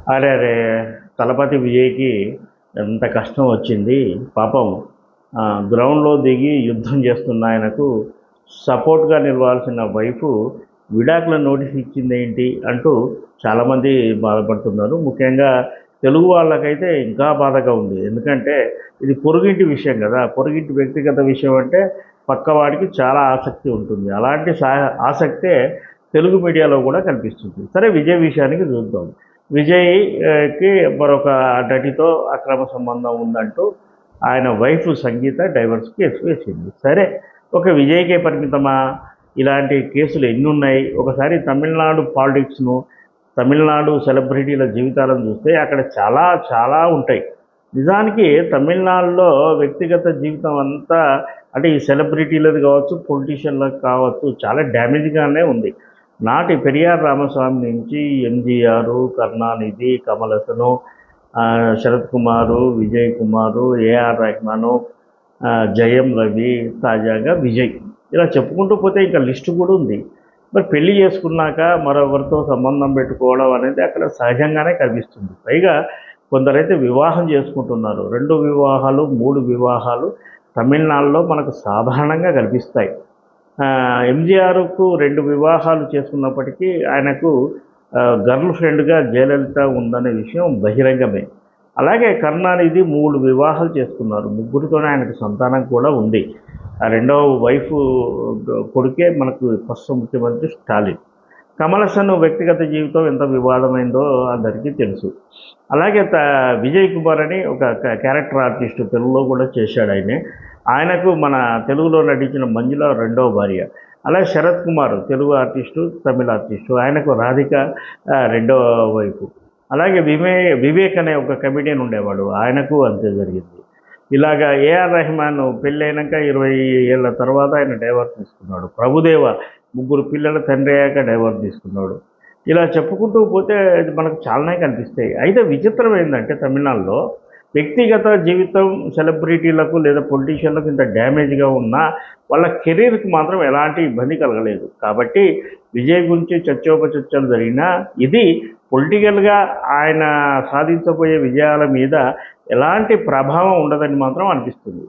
అరే! అరే! తలపతి విజయ్‌కి ఎంత కష్టం వచ్చింది. పాపం గ్రౌండ్‌లో దిగి యుద్ధం చేస్తున్న ఆయనకు సపోర్ట్‌గా నిలవాల్సిన వైఫు విడాకుల నోటీస్ ఇచ్చిందేంటి అంటూ చాలామంది బాధపడుతున్నారు. ముఖ్యంగా తెలుగు వాళ్ళకైతే ఇంకా బాధగా ఉంది. ఎందుకంటే ఇది పొరుగింటి విషయం గదా! పొరుగింటి వ్యక్తిగత విషయం అంటే పక్కవాడికి చాలా ఆసక్తి ఉంటుంది. అలాంటి ఆసక్తే తెలుగు మీడియాలో గూడా కనిపిస్తుంది. సరే విజయ్ విషయానికి చూద్దాం. విజయ్ కి మరొక నటితో అక్రమ సంబంధం ఉందంటూ ఆయన వైఫ్ సంగీత డైవర్స్ కేసు వేసింది. సరే ఒక విజయ్‌కే పరిమితమా? ఇలాంటి కేసులు ఎన్నున్నాయి. ఒకసారి తమిళనాడు పాలిటిక్స్‌ను, తమిళనాడు సెలబ్రిటీల జీవితాలను చూస్తే అక్కడ చాలా చాలా ఉంటాయి. నిజానికి తమిళనాడులో వ్యక్తిగత జీవితం అంతా అంటే ఈ సెలబ్రిటీలది కావచ్చు, పొలిటీషియన్‌లది కావచ్చు చాలా డ్యామేజ్‌గానే ఉంది. నాటి పెరియార్ రామస్వామి నుంచి ఎంజీఆర్, కరుణానిధి, కమల్ హాసన్, శరత్ కుమార్, విజయ్ కుమార్, ఏఆర్ రెహమాన్, జయం రవి, తాజాగా విజయ్. ఇలా చెప్పుకుంటూ పోతే ఇంకా లిస్ట్ కూడా ఉంది. మరి పెళ్లి చేసుకున్నాక మరొకరితో సంబంధం పెట్టుకోవడం అనేది అక్కడ సహజంగానే కనిపిస్తుంది. పైగా కొందరైతే వివాహం చేసుకుంటున్నారు. 2 వివాహాలు, 3 వివాహాలు తమిళనాడులో మనకు సాధారణంగా కనిపిస్తాయి. ఎంజీఆర్‌కు 2 వివాహాలు చేసుకున్నప్పటికీ ఆయనకు గర్ల్ ఫ్రెండ్‌గా జయలలిత ఉందనే విషయం బహిరంగమే. అలాగే కరుణానిధి 3 వివాహాలు చేసుకున్నారు. ముగ్గురితోనే ఆయనకు సంతానం కూడా ఉంది. ఆ రెండవ వైఫ్ కొడుకే మనకు ప్రస్తుత ముఖ్యమంత్రి స్టాలిన్. కమల్ హాసన్ వ్యక్తిగత జీవితం ఎంత వివాదమైందో అందరికీ తెలుసు. అలాగే విజయ్ కుమార్ అని ఒక క్యారెక్టర్ ఆర్టిస్ట్ తెలుగులో కూడా చేశాడు ఆయనే. ఆయనకు మన తెలుగులో నటించిన మంజుల రెండవ భార్య. అలాగే శరత్ కుమార్ తెలుగు ఆర్టిస్టు, తమిళ ఆర్టిస్టు. ఆయనకు రాధిక రెండవ వైఫ్. అలాగే వివేక్ అనే ఒక కమెడియన్ ఉండేవాడు. ఆయనకు అంతే జరిగింది. ఇలాగా ఏఆర్ రెహమాన్ పెళ్ళైనాక 20 ఏళ్ల తర్వాత ఆయన డైవర్స్ తీసుకున్నాడు. ప్రభుదేవ ముగ్గురు పిల్లల తండ్రి అయ్యాక డైవర్స్ తీసుకున్నాడు. ఇలా చెప్పుకుంటూ పోతే మనకు చాలానే కనిపిస్తాయి. అయితే విచిత్రం ఏందంటే తమిళనాడులో వ్యక్తిగత జీవితం సెలబ్రిటీలకు లేదా పొలిటీషియన్లకు ఇంత డ్యామేజ్‌గా ఉన్నా వాళ్ళ కెరీర్‌కి మాత్రం ఎలాంటి ఇబ్బంది కలగలేదు. కాబట్టి విజయ్ గురించి చర్చోపచర్చలు జరిగినా ఇది పొలిటికల్‌గా ఆయన సాధించబోయే విజయాల మీద ఎలాంటి ప్రభావం ఉండదని మాత్రం అనిపిస్తుంది.